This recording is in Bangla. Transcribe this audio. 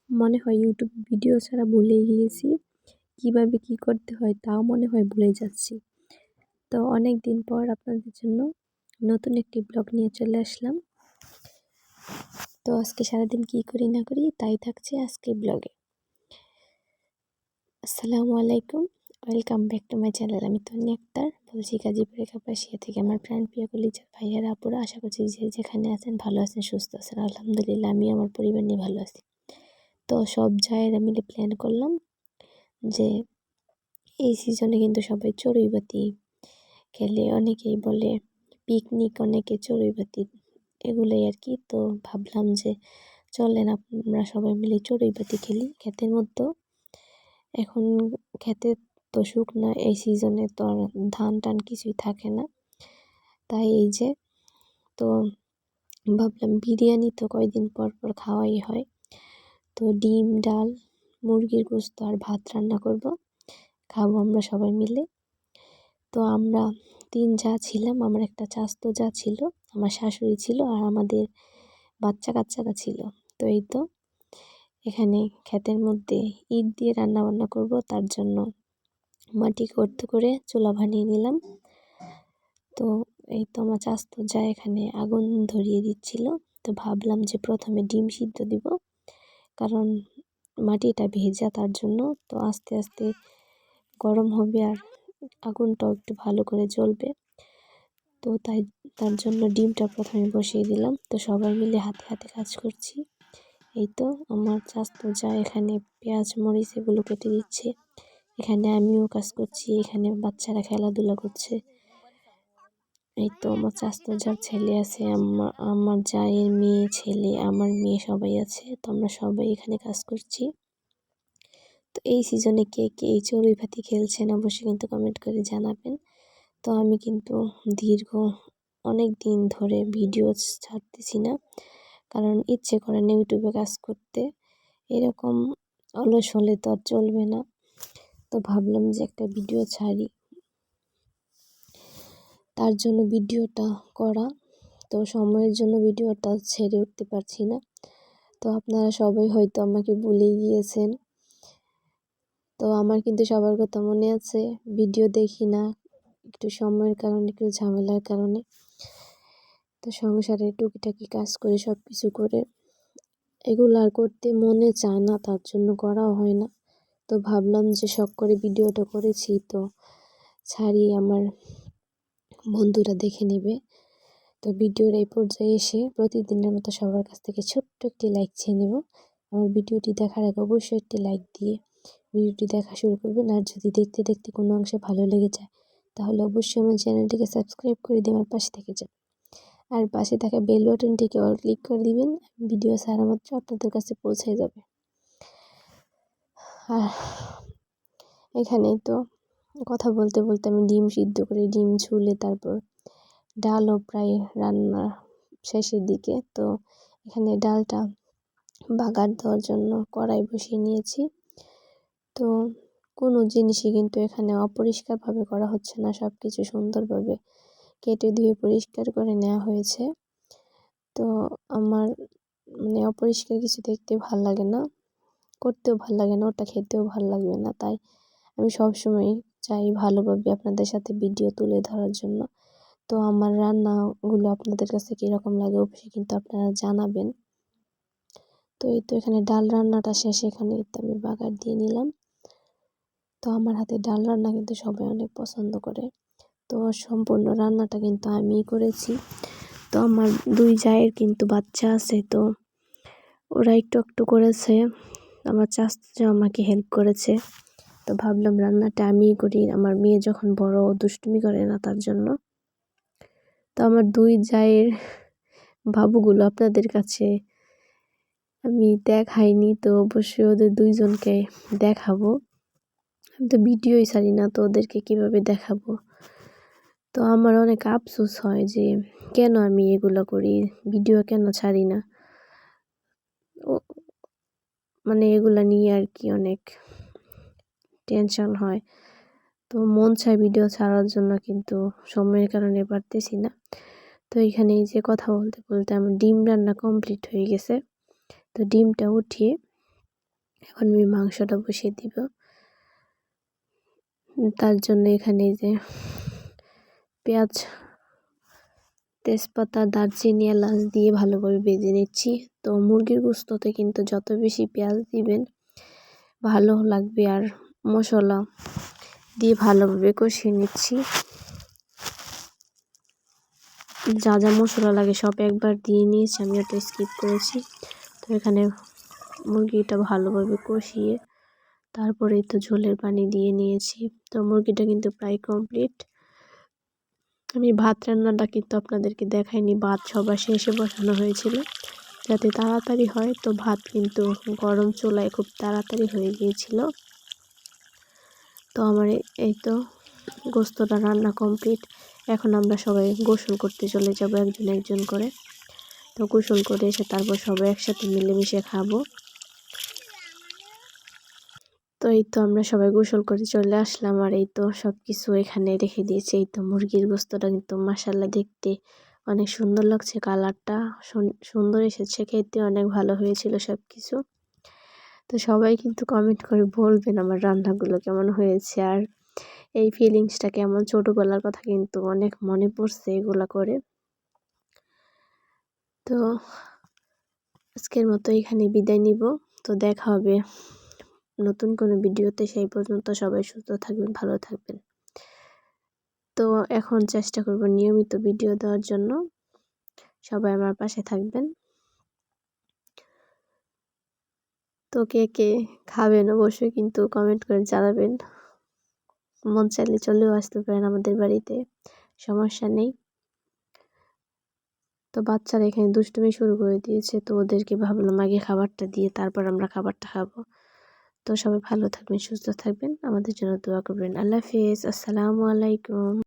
মনে হয় ইউটিউব ভিডিও ছাড়া ভুলেই গিয়েছি। কিভাবে কি করতে হয় তাও মনে হয় ভুলে যাচ্ছি। তো অনেক দিন পর আপনাদের জন্য নতুন একটি ব্লগ নিয়ে চলে আসলাম। তো আজকে সারাদিন কি করি না করি তাই থাকছে আজকে ব্লগে। আসসালামু আলাইকুম, welcome back to my channel. আমি তন্নি আক্তার বলছি গাজীপুরের কাপাসিয়া থেকে। আমার প্রাণ প্রিয় কলিজার ভাইয়ারা আপুরা, আশা করছি যে যেখানে আছেন ভালো আছেন, সুস্থ আছেন। আলহামদুলিল্লাহ আমি আমার পরিবার নিয়ে ভালো আছি। তো সব জায়েরা মিলে প্ল্যান করলাম যে এই সিজনে কিন্তু সবাই চড়ুইভাতি খেলে, অনেকেই বলে পিকনিক, অনেকে চড়ুইভাতি, এগুলোই আর কি। তো ভাবলাম যে চলেন আমরা সবাই মিলে চড়ুইভাতি খেলি ক্ষেতের মধ্যে। এখন ক্ষেতে তো শুকনা, এই সিজনে তো আর ধান টান কিছুই থাকে না, তাই এই যে তো ভাবলাম বিরিয়ানি তো কয়দিন পর পর খাওয়াই হয়, তো ডিম ডাল মুরগির গোস্ত আর ভাত রান্না করব, খাবো আমরা সবাই মিলে। তো আমরা 3 জা ছিলাম, আমার একটা চাস্তো জা ছিল, আমার শাশুড়ি ছিল আর আমাদের বাচ্চা কাচ্চারা ছিল। তো এই তো এখানে ক্ষেতের মধ্যে ইট দিয়ে রান্না বান্না করব, তার জন্য মাটি গর্ত করে চুলা বানিয়ে নিলাম। তো এই তো আমার চাস্তো জা এখানে আগুন ধরিয়ে দিচ্ছিল। তো ভাবলাম যে প্রথমে ডিম সিদ্ধ দিব, কারণ মাটিটা ভেজা, তার জন্য। তো আস্তে আস্তে গরম হবে আর আগুনটাও একটু ভালো করে জ্বলবে। তো তার জন্য ডিমটা প্রথমে বসিয়ে দিলাম। তো সবাই মিলে হাতে হাতে কাজ করছি। এই তো আমার চাস্তো যা এখানে পেঁয়াজ মরিচ এগুলো কেটে দিচ্ছে, এখানে আমিও কাজ করছি, এখানে বাচ্চারা খেলাধুলা করছে। এই তো আমার চাস্তো যার ছেলে আছে, আমার জায়ের মেয়ে ছেলে, আমার মেয়ে সবাই আছে। তো আমরা সবাই এখানে কাজ করছি। তো এই সিজনে কে কে এই চড়ুইভাতি খেলছেন অবশ্যই কিন্তু কমেন্ট করে জানাবেন। তো আমি কিন্তু দীর্ঘ অনেক দিন ধরে ভিডিও ছাড়তেছি না, কারণ ইচ্ছে করে না ইউটিউবে কাজ করতে। এরকম অলস হলে তো আর চলবে না। তো ভাবলাম যে একটা ভিডিও ছাড়ি, তার জন্য ভিডিওটা করা। তো সময়ের জন্য ভিডিওটা ছেড়ে উঠতে পারছি না। তো আপনারা সবাই হয়তো আমাকে ভুলেই গিয়েছেন। তো আমার কিন্তু সবার কথা মনে আছে, ভিডিও দেখি না একটু সময়ের কারণে, একটু ঝামেলার কারণে। তো সংসারে টুকিটাকি কাজ করে সব কিছু করে এগুলো আর করতে মনে চায় না, তার জন্য করাও হয় না। তো ভাবলাম যে শখ করে ভিডিওটা করেছি, তো ছাড়িয়ে আমার বন্ধুরা দেখে নেবে। তো ভিডিওর এই পর্যায়ে এসে প্রতিদিনের মতো সবার কাছ থেকে ছোট্ট একটি লাইক চেয়ে নেব। আমার ভিডিওটি দেখার আগে অবশ্যই একটি লাইক দিয়ে ভিডিওটি দেখা শুরু করবেন। আর যদি দেখতে দেখতে কোনো অংশে ভালো লেগে যায় তাহলে অবশ্যই আমার চ্যানেলটিকে সাবস্ক্রাইব করে দিয়ে আমার পাশে থেকে যাবে। আর পাশে থাকা বেল বাটনটিকে অল ক্লিক করে দিবেন, ভিডিও ছাড়া মাত্র আপনাদের কাছে পৌঁছে যাবে। আর এখানেই তো কথা বলতে বলতে আমি ডিম সিদ্ধ করে ডিম ছুলে তারপর ডালও প্রায় রান্না শেষের দিকে। তো এখানে ডালটা বাগার দেওয়ার জন্য কড়াই বসিয়ে নিয়েছি। তো কোনো জিনিসই কিন্তু এখানে অপরিষ্কারভাবে করা হচ্ছে না, সব কিছু সুন্দরভাবে কেটে ধুয়ে পরিষ্কার করে নেওয়া হয়েছে। তো আমার অপরিষ্কার কিছু দেখতে ভাল লাগে না, করতেও ভাল লাগে না, ওটা খেতেও ভাল লাগবে না। তাই আমি সবসময় চাই ভালোভাবে আপনাদের সাথে ভিডিও তুলে ধরার জন্য। তো আমার রান্নাগুলো আপনাদের কাছে কীরকম লাগে অবশ্যই কিন্তু আপনারা জানাবেন। তো এই তো এখানে ডাল রান্নাটা শেষে এখানে তো আমি বাগার দিয়ে নিলাম। তো আমার হাতে ডাল রান্না কিন্তু সবাই অনেক পছন্দ করে। তো সম্পূর্ণ রান্নাটা কিন্তু আমিই করেছি। তো আমার 2 জায়ের কিন্তু বাচ্চা আছে, তো ওরা একটু একটু করেছে, আমার চাচা আমাকে হেল্প করেছে। তো ভাবলাম রান্নাটা আমিই করি, আমার মেয়ে যখন বড় দুষ্টুমি করে না, তার জন্য। তো আমার 2 জায়ের বাবুগুলো আপনাদের কাছে আমি দেখাইনি, তো অবশ্যই ওদের 2 জনকে দেখাবো। আমি তো ভিডিওই ছাড়ি না, তো ওদেরকে কিভাবে দেখাবো। তো আমার অনেক আফসোস হয় যে কেন আমি এগুলো করি, ভিডিও কেন ছাড়ি না। ও এগুলা নিয়ে আর কি অনেক টেনশন হয়। তো মন চায় ভিডিও ছাড়ার জন্য, কিন্তু সময়ের কারণে পারতেছি না। তো এখানে এই যে কথা বলতে বলতে আমার ডিম রান্না কমপ্লিট হয়ে গেছে। তো ডিমটা উঠিয়ে এখন আমি মাংসটা বসিয়ে দিব। তার জন্য এখানে যে পেঁয়াজ, তেজপাতা, দারচিনি, এলাচ দিয়ে ভালোভাবে ভেজে নিচ্ছি। তো মুরগির গোশততে কিন্তু যত বেশি পেঁয়াজ দিবেন ভালো লাগবে। আর মশলা দিয়ে ভালোভাবে কষিয়ে নিচ্ছি। যা যা মশলা লাগে সব একবার দিয়ে নিয়েছি, আমি ওটা স্কিপ করেছি। তো এখানে মুরগিটা ভালোভাবে কষিয়ে তারপরেই তো ঝোলের পানি দিয়ে নিয়েছি। তো মুরগিটা কিন্তু প্রায় কমপ্লিট। আমি ভাত রান্নাটা কিন্তু আপনাদেরকে দেখাইনি, ভাত সবার শেষে বসানো হয়েছিল যাতে তাড়াতাড়ি হয়। তো ভাত কিন্তু গরম চুলায় খুব তাড়াতাড়ি হয়ে গিয়েছিল। তো আমার এই তো গোস্তটা রান্না কমপ্লিট। এখন আমরা সবাই গোসল করতে চলে যাব একজন একজন করে। তো গোসল করে এসে তারপর সবাই একসাথে মিলেমিশে খাবো। তো এই তো আমরা সবাই গোসল করে চলে আসলাম। আর এই তো সব কিছু এখানে রেখে দিয়েছি। এই তো মুরগির গোস্তটা কিন্তু মাশাআল্লাহ দেখতে অনেক সুন্দর লাগছে, কালারটা সুন্দর এসেছে, খেতে অনেক ভালো হয়েছিল সব কিছু। তো সবাই কিন্তু কমেন্ট করে বলবেন আমার রান্নাগুলো কেমন হয়েছে, আর এই ফিলিংসটা কেমন। ছোটোবেলার কথা কিন্তু অনেক মনে পড়ছে এগুলা করে। তো আজকের মতো এখানে বিদায় নিব। তো দেখা হবে নতুন কোনো ভিডিওতে। সেই পর্যন্ত সবাই সুস্থ থাকবেন, ভালো থাকবেন। তো এখন চেষ্টা করব নিয়মিত ভিডিও দেওয়ার জন্য। সবাই আমার পাশে থাকবেন। তো কে কে খাবেন অবশ্যই কিন্তু কমেন্ট করে জানাবেন। মন চাইলে চলেও আসতে পারেন আমাদের বাড়িতে, সমস্যা নেই। তো বাচ্চারা এখানে দুষ্টুমি শুরু করে দিয়েছে, তো ওদেরকে ভাবলাম আগে খাবারটা দিয়ে তারপর আমরা খাবারটা খাবো। তো সবাই ভালো থাকবেন, সুস্থ থাকবেন, আমাদের জন্য দোয়া করবেন। আল্লাহ হাফেজ, আসসালামু আলাইকুম।